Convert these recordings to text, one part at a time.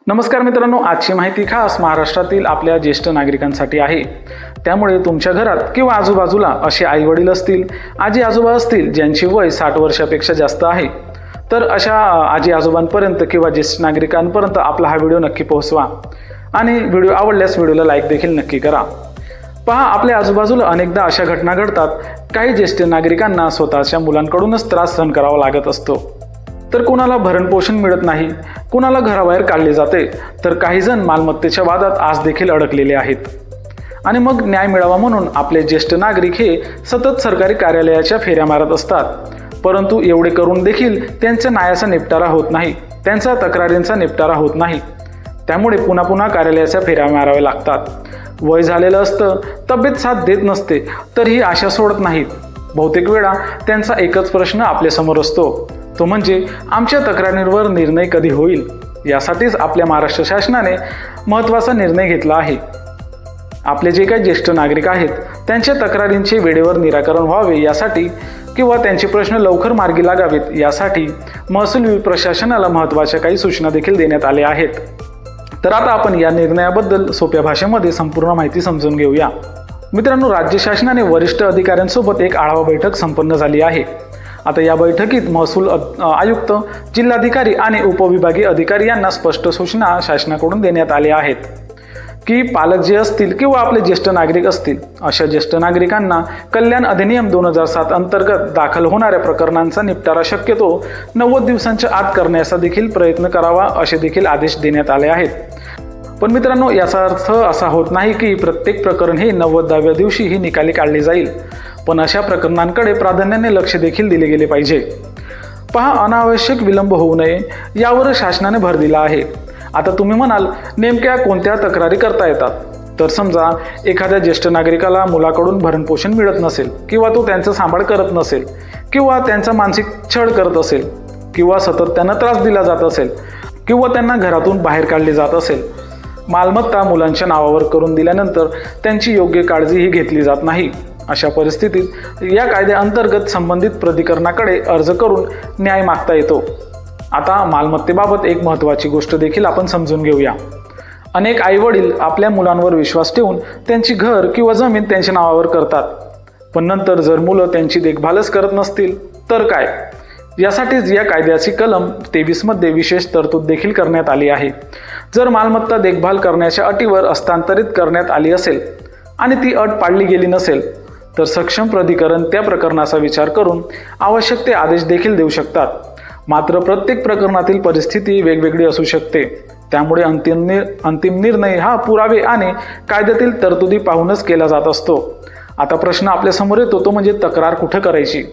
नमस्कार मित्रांनो, आजची माहिती खास महाराष्ट्रातील आपल्या ज्येष्ठ नागरिकांसाठी आहे। त्यामुळे तुमच्या घरात किंवा आजूबाजूला असे आई वडील असतील, आजी आजोबा असतील ज्यांची वय 60 वर्षापेक्षा जास्त आहे, तर अशा आजी आजोबांपर्यंत किंवा ज्येष्ठ नागरिकांपर्यंत आपला हा व्हिडिओ नक्की पोहोचवा आणि व्हिडिओ आवडल्यास व्हिडिओला लाईक देखील नक्की करा। पहा, आपल्या आजूबाजूला अनेकदा अशा घटना घडतात, काही ज्येष्ठ नागरिकांना स्वतःच्या मुलांकडूनच त्रास सहन करावा लागत असतो। तर कुणाला भरणपोषण मिळत नाही, कुणाला घराबाहेर काढले जाते, तर काही जण मालमत्तेच्या वादात आज देखील अडकलेले आहेत। आणि मग न्याय मिळावा म्हणून आपले ज्येष्ठ नागरिक हे सतत सरकारी कार्यालयाच्या फेऱ्या मारत असतात, परंतु एवढे करून देखील त्यांच्या न्यायाचा निपटारा होत नाही, त्यांच्या तक्रारींचा निपटारा होत नाही। त्यामुळे पुन्हा पुन्हा कार्यालयाच्या फेऱ्या माराव्या लागतात। वय झालेलं असतं, तब्येत साथ देत नसते, तरीही आशा सोडत नाहीत। बहुतेक वेळा त्यांचा एकच प्रश्न आपल्यासमोर असतो, तो म्हणजे आमच्या तक्रारींवर निर्णय कधी होईल। यासाठीच आपल्या महाराष्ट्र शासनाने महत्त्वाचा निर्णय घेतला आहे। आपले जे काही ज्येष्ठ नागरिक आहेत त्यांच्या तक्रारींचे वेळेवर निराकरण व्हावे यासाठी किंवा त्यांचे प्रश्न लवकर मार्गी लागावेत यासाठी महसूल प्रशासनाला महत्त्वाच्या काही सूचना देखील देण्यात आल्या आहेत। तर आता आपण या निर्णयाबद्दल सोप्या भाषेमध्ये संपूर्ण माहिती समजून घेऊया। मित्रांनो, राज्य शासनाने वरिष्ठ अधिकाऱ्यांसोबत एक आढावा बैठक संपन्न झाली आहे। आता या बैठकीत महसूल आयुक्त, जिल्हाधिकारी आणि उपविभागीय अधिकारी यांना स्पष्ट सूचना शासनाकडून देण्यात आल्या आहेत की पालक जे असतील किंवा आपले ज्येष्ठ नागरिक असतील, अशा ज्येष्ठ नागरिकांना कल्याण अधिनियम 2007 अंतर्गत दाखल होणाऱ्या प्रकरणांचा निपटारा शक्यतो 90 दिवसांच्या आत करण्याचा देखील प्रयत्न करावा, असे देखील आदेश देण्यात आले आहेत। पण मित्रांनो, याचा अर्थ असा होत नाही की प्रत्येक प्रकरण हे 90व्या दिवशी ही निकाली काढले जाईल, पण अशा प्रकरणांकडे प्राधान्याने लक्ष देखील दिले गेले पाहिजे। पहा, अनावश्यक विलंब होऊ नये यावर शासनाने भर दिला आहे। आता तुम्ही म्हणाल, नेमक्या कोणत्या तक्रारी करता येतात? तर समजा एखाद्या ज्येष्ठ नागरिकाला मुलाकडून भरणपोषण मिळत नसेल, किंवा तो त्यांचा सांभाळ करत नसेल, किंवा त्यांचा मानसिक छळ करत असेल, किंवा सतत त्यांना त्रास दिला जात असेल, किंवा त्यांना घरातून बाहेर काढले जात असेल, मालमत्ता मुलांच्या नावावर करून दिल्यानंतर त्यांची योग्य काळजीही घेतली जात नाही, अशा परिस्थितीत या कायद्याअंतर्गत संबंधित प्राधिकरणाकडे अर्ज करून न्याय मागता येतो। आता मालमत्तेबाबत एक महत्त्वाची गोष्ट देखील आपण समजून घेऊया। अनेक आईवडील आपल्या मुलांवर विश्वास ठेवून त्यांची घर किंवा जमीन त्यांच्या नावावर करतात, पण नंतर जर मुलं त्यांची देखभालच करत नसतील तर काय? यासाठीच या कायद्याची कलम 23 मध्ये विशेष तरतूद देखील करण्यात आली आहे। जर मालमत्ता देखभाल करण्याच्या अटीवर हस्तांतरित करण्यात आली असेल आणि ती अट पाळली गेली नसेल, तर सक्षम प्राधिकरण त्या प्रकरणाचा विचार करून आवश्यक ते आदेश देखील देऊ शकतात। मात्र प्रत्येक प्रकरणातील परिस्थिती वेगवेगळी असू शकते, त्यामुळे अंतिम निर्णय हा पुरावे आणि कायद्यातील तरतुदी पाहूनच केला जात असतो। आता प्रश्न आपल्यासमोर येतो, तो म्हणजे तक्रार कुठे करायची?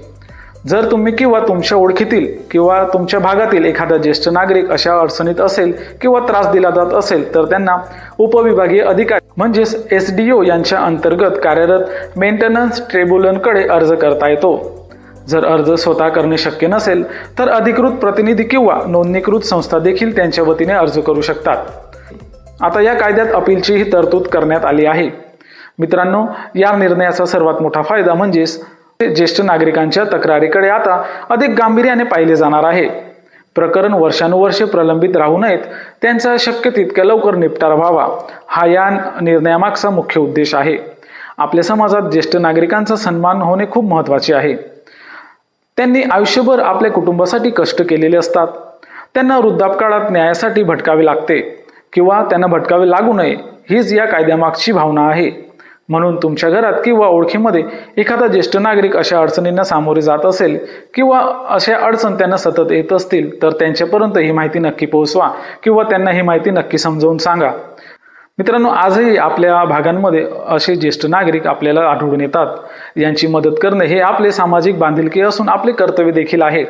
जर तुम्ही किंवा तुमच्या ओळखीतील किंवा तुमच्या भागातील एखादा ज्येष्ठ नागरिक अशा अडचणीत असेल किंवा त्रास दिला जात असेल, तर त्यांना उपविभागीय अधिकारी म्हणजेच SDO यांच्या अंतर्गत कार्यरत मेंटेनन्स ट्रिब्युनलकडे अर्ज करता येतो। जर अर्ज स्वतः करणे शक्य नसेल, तर अधिकृत प्रतिनिधी किंवा नोंदणीकृत संस्था देखील त्यांच्या वतीने अर्ज करू शकतात। आता या कायद्यात अपीलचीही तरतूद करण्यात आली आहे। मित्रांनो, या निर्णयाचा सर्वात मोठा फायदा म्हणजेच ज्येष्ठ नागरिकांच्या तक्रारीकडे आता अधिक गांभीर्याने पाहिले जाणार आहे। प्रकरण वर्षानुवर्षे प्रलंबित राहू नयेत, त्यांचा शक्य तितक्या लवकर निपटारा व्हावा, हा या निर्णयामागचा मुख्य उद्देश आहे। आपल्या समाजात ज्येष्ठ नागरिकांचा सन्मान होणे खूप महत्त्वाचे आहे। त्यांनी आयुष्यभर आपल्या कुटुंबासाठी कष्ट केलेले असतात। त्यांना वृद्धापकाळात न्यायासाठी भटकावे लागते किंवा त्यांना भटकावे लागू नये, हीच या कायद्यामागची भावना आहे। म्हणून तुमच्या घरात किंवा ओळखीमध्ये एखादा ज्येष्ठ नागरिक अशा अडचणींना सामोरे जात असेल किंवा अशा अडचण त्यांना सतत येत असतील, तर त्यांच्यापर्यंत ही माहिती नक्की पोहोचवा किंवा त्यांना ही माहिती नक्की समजावून सांगा। मित्रांनो, आजही आपल्या भागांमध्ये असे ज्येष्ठ नागरिक आपल्याला आढळून येतात। यांची मदत करणे हे आपले सामाजिक बांधिलकी असून आपले कर्तव्य देखील आहे।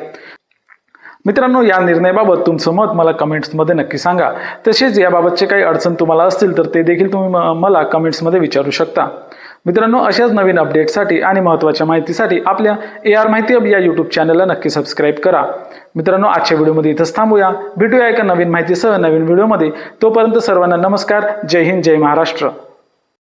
मित्रांनो, या निर्णयाबाबत तुमचं मत मला कमेंट्समध्ये नक्की सांगा। तसेच याबाबतचे काही अडचण तुम्हाला असतील तर ते देखील तुम्ही मला कमेंट्समध्ये विचारू शकता। मित्रांनो, अशाच नवीन अपडेटसाठी आणि महत्त्वाच्या माहितीसाठी आपल्या AR माहिती हब या यूट्यूब चॅनलला नक्की सबस्क्राईब करा। मित्रांनो, आजच्या व्हिडिओमध्ये इथंच थांबूया। भेटूया एका नवीन माहितीसह नवीन व्हिडिओमध्ये। तोपर्यंत सर्वांना नमस्कार। जय हिंद, जय महाराष्ट्र।